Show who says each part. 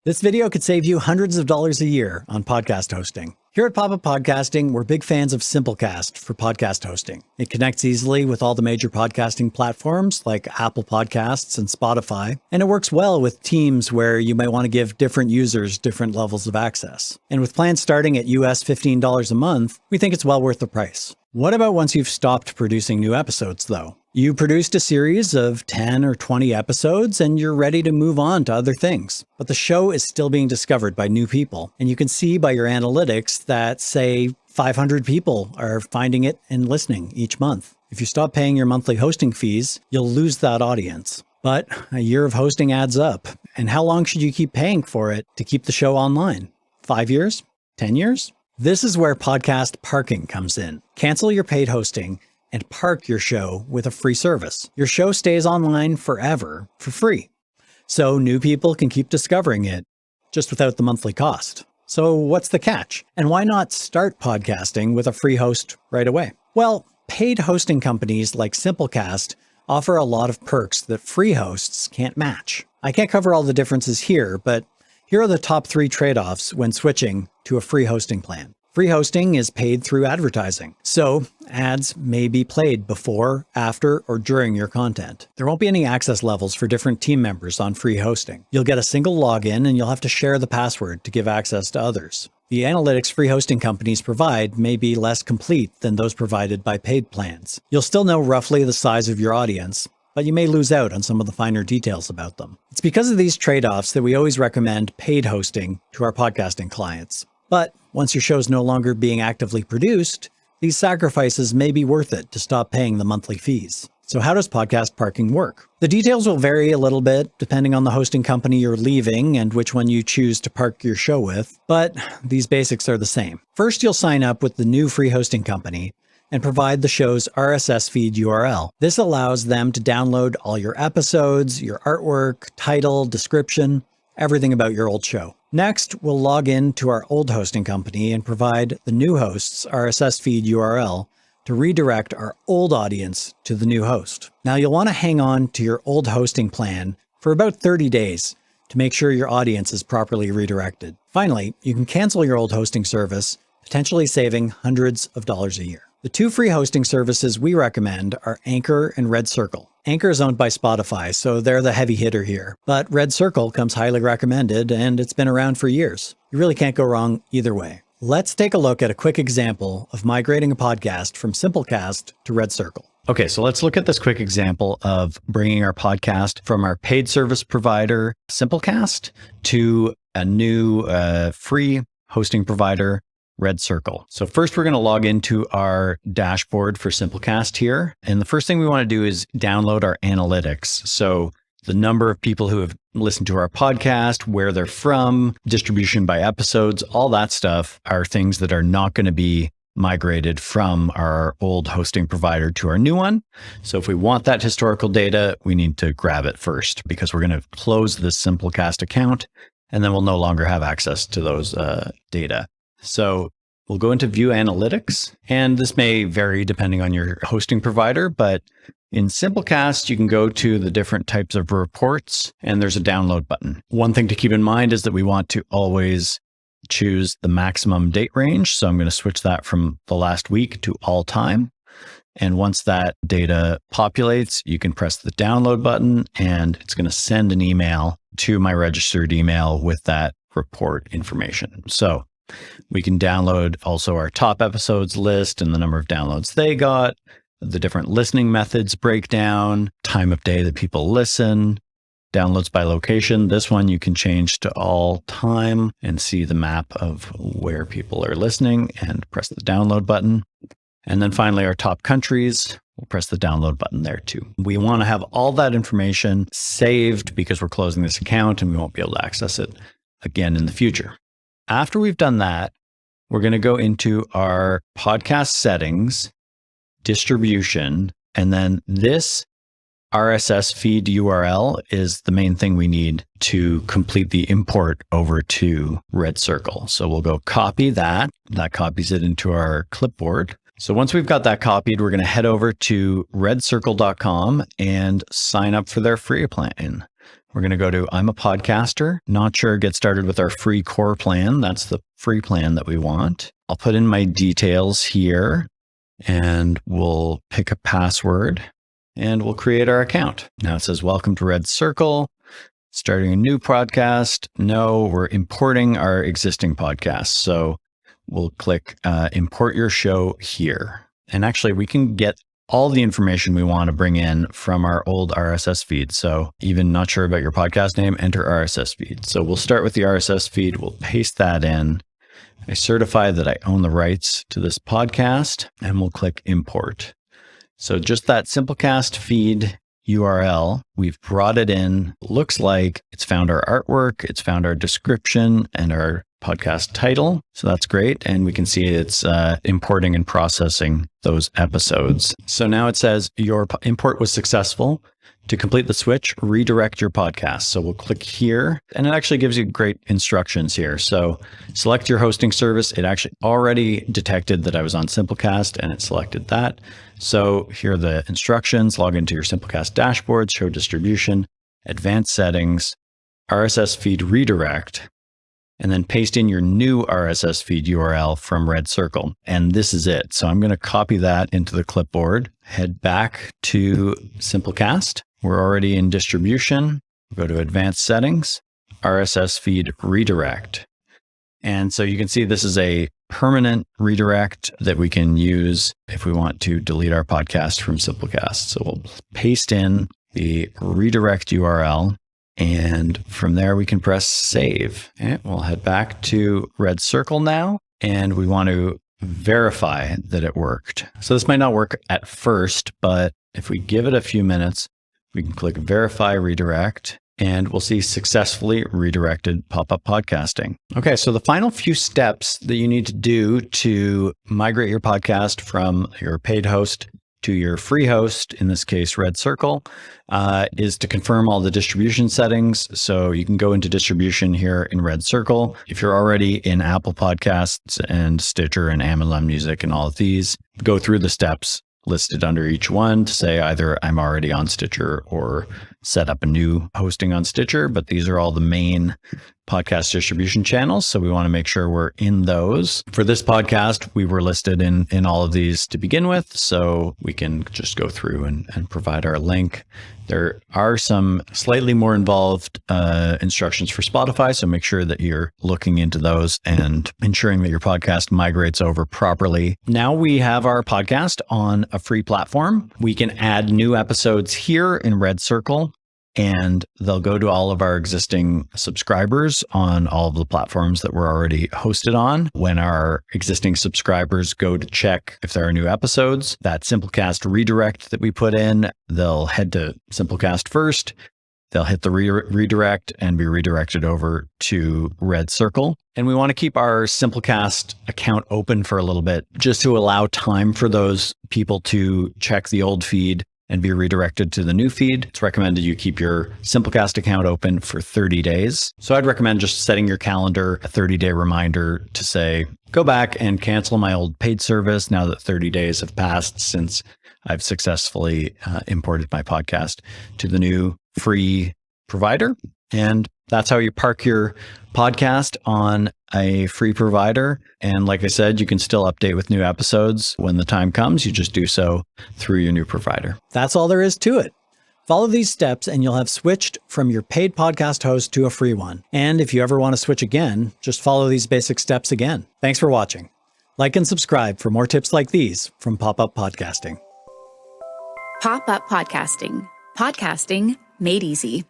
Speaker 1: This video could save you hundreds of dollars a year on podcast hosting. Here at Pop-Up Podcasting, we're big fans of Simplecast for podcast hosting. It connects easily with all the major podcasting platforms like Apple Podcasts and Spotify, and it works well with teams where you might want to give different users different levels of access. And with plans starting at US $15 a month, we think it's well worth the price. What about once you've stopped producing new episodes, though? You produced a series of 10 or 20 episodes and you're ready to move on to other things. But the show is still being discovered by new people. And you can see by your analytics that, say, 500 people are finding it and listening each month. If you stop paying your monthly hosting fees, you'll lose that audience. But a year of hosting adds up. And how long should you keep paying for it to keep the show online? 5 years? 10 years? This is where podcast parking comes in. Cancel your paid hosting and park your show with a free service. Your show stays online forever for free. So new people can keep discovering it just without the monthly cost. So what's the catch? And why not start podcasting with a free host right away? Well, paid hosting companies like Simplecast offer a lot of perks that free hosts can't match. I can't cover all the differences here, but here are the top 3 trade-offs when switching to a free hosting plan. Free hosting is paid through advertising, so ads may be played before, after, or during your content. There won't be any access levels for different team members on free hosting. You'll get a single login and you'll have to share the password to give access to others. The analytics free hosting companies provide may be less complete than those provided by paid plans. You'll still know roughly the size of your audience, but you may lose out on some of the finer details about them. It's because of these trade-offs that we always recommend paid hosting to our podcasting clients. But once your show is no longer being actively produced, these sacrifices may be worth it to stop paying the monthly fees. So how does podcast parking work? The details will vary a little bit depending on the hosting company you're leaving and which one you choose to park your show with, but these basics are the same. First, you'll sign up with the new free hosting company and provide the show's RSS feed URL. This allows them to download all your episodes, your artwork, title, description, everything about your old show. Next, we'll log in to our old hosting company and provide the new host's RSS feed URL to redirect our old audience to the new host. Now, you'll want to hang on to your old hosting plan for about 30 days to make sure your audience is properly redirected. Finally, you can cancel your old hosting service, potentially saving hundreds of dollars a year. The 2 free hosting services we recommend are Anchor and Red Circle. Anchor is owned by Spotify, so they're the heavy hitter here. But Red Circle comes highly recommended, and it's been around for years. You really can't go wrong either way. Let's take a look at a quick example of migrating a podcast from Simplecast to Red Circle. Okay, so let's look at this quick example of bringing our podcast from our paid service provider, Simplecast, to a new free hosting provider, Red Circle. So first we're going to log into our dashboard for Simplecast here. And the first thing we want to do is download our analytics. So the number of people who have listened to our podcast, where they're from, distribution by episodes, all that stuff are things that are not going to be migrated from our old hosting provider to our new one. So if we want that historical data, we need to grab it first because we're going to close this Simplecast account and then we'll no longer have access to those data. So we'll go into View Analytics, and this may vary depending on your hosting provider, but in Simplecast, you can go to the different types of reports, and there's a download button. One thing to keep in mind is that we want to always choose the maximum date range. So I'm going to switch that from the last week to all time. And once that data populates, you can press the download button, and it's going to send an email to my registered email with that report information. So we can download also our top episodes list and the number of downloads they got, the different listening methods breakdown, time of day that people listen, downloads by location. This one you can change to all time and see the map of where people are listening and press the download button. And then finally, our top countries, we'll press the download button there too. We want to have all that information saved because we're closing this account and we won't be able to access it again in the future. After we've done that, we're going to go into our podcast settings, distribution, and then this RSS feed URL is the main thing we need to complete the import over to Red Circle. So we'll go copy that. That copies it into our clipboard. So once we've got that copied, we're going to head over to redcircle.com and sign up for their free plan. We're going to go to I'm a podcaster. Not sure, get started with our free core plan. That's the free plan that we want. I'll put in my details here and we'll pick a password and we'll create our account. Now it says, welcome to Red Circle. Starting a new podcast. No, we're importing our existing podcast. So we'll click import your show here. And actually we can get all the information we want to bring in from our old RSS feed. So even not sure about your podcast name, enter RSS feed. So we'll start with the RSS feed. We'll paste that in. I certify that I own the rights to this podcast and we'll click import. So just that Simplecast feed URL, we've brought it in. Looks like it's found our artwork, it's found our description and our podcast title. So that's great. And we can see it's importing and processing those episodes. So now it says your import was successful. To complete the switch, redirect your podcast. So we'll click here and it actually gives you great instructions here. So select your hosting service. It actually already detected that I was on Simplecast and it selected that. So here are the instructions. Log into your Simplecast dashboard, show distribution, advanced settings, RSS feed redirect, and then paste in your new RSS feed URL from Red Circle. And this is it. So I'm going to copy that into the clipboard, head back to Simplecast. We're already in distribution. Go to advanced settings, RSS feed redirect. And so you can see this is a permanent redirect that we can use if we want to delete our podcast from Simplecast. So we'll paste in the redirect URL. And from there, we can press save. Okay, we'll head back to Red Circle now, and we want to verify that it worked. So this might not work at first, but if we give it a few minutes, we can click verify redirect, and we'll see successfully redirected pop-up podcasting. Okay, so the final few steps that you need to do to migrate your podcast from your paid host to your free host, in this case, Red Circle, is to confirm all the distribution settings. So you can go into distribution here in Red Circle. If you're already in Apple Podcasts and Stitcher and Amazon Music and all of these, go through the steps listed under each one to say either I'm already on Stitcher or set up a new hosting on Stitcher, but these are all the main podcast distribution channels. So we want to make sure we're in those. For this podcast, we were listed in all of these to begin with. So we can just go through and provide our link. There are some slightly more involved instructions for Spotify. So make sure that you're looking into those and ensuring that your podcast migrates over properly. Now we have our podcast on a free platform. We can add new episodes here in Red Circle, and they'll go to all of our existing subscribers on all of the platforms that we're already hosted on. When our existing subscribers go to check if there are new episodes, that Simplecast redirect that we put in, they'll head to Simplecast first. They'll hit the redirect and be redirected over to Red Circle. And we want to keep our Simplecast account open for a little bit, just to allow time for those people to check the old feed and be redirected to the new feed. It's recommended you keep your Simplecast account open for 30 days. So I'd recommend just setting your calendar a 30-day reminder to say, go back and cancel my old paid service now that 30 days have passed since I've successfully imported my podcast to the new free provider. And that's how you park your podcast on a free provider. And like I said, you can still update with new episodes when the time comes. You just do so through your new provider. That's all there is to it. Follow these steps and you'll have switched from your paid podcast host to a free one. And if you ever want to switch again, just follow these basic steps again. Thanks for watching. Like and subscribe for more tips like these from Pop-Up Podcasting.
Speaker 2: Pop-Up Podcasting. Podcasting made easy.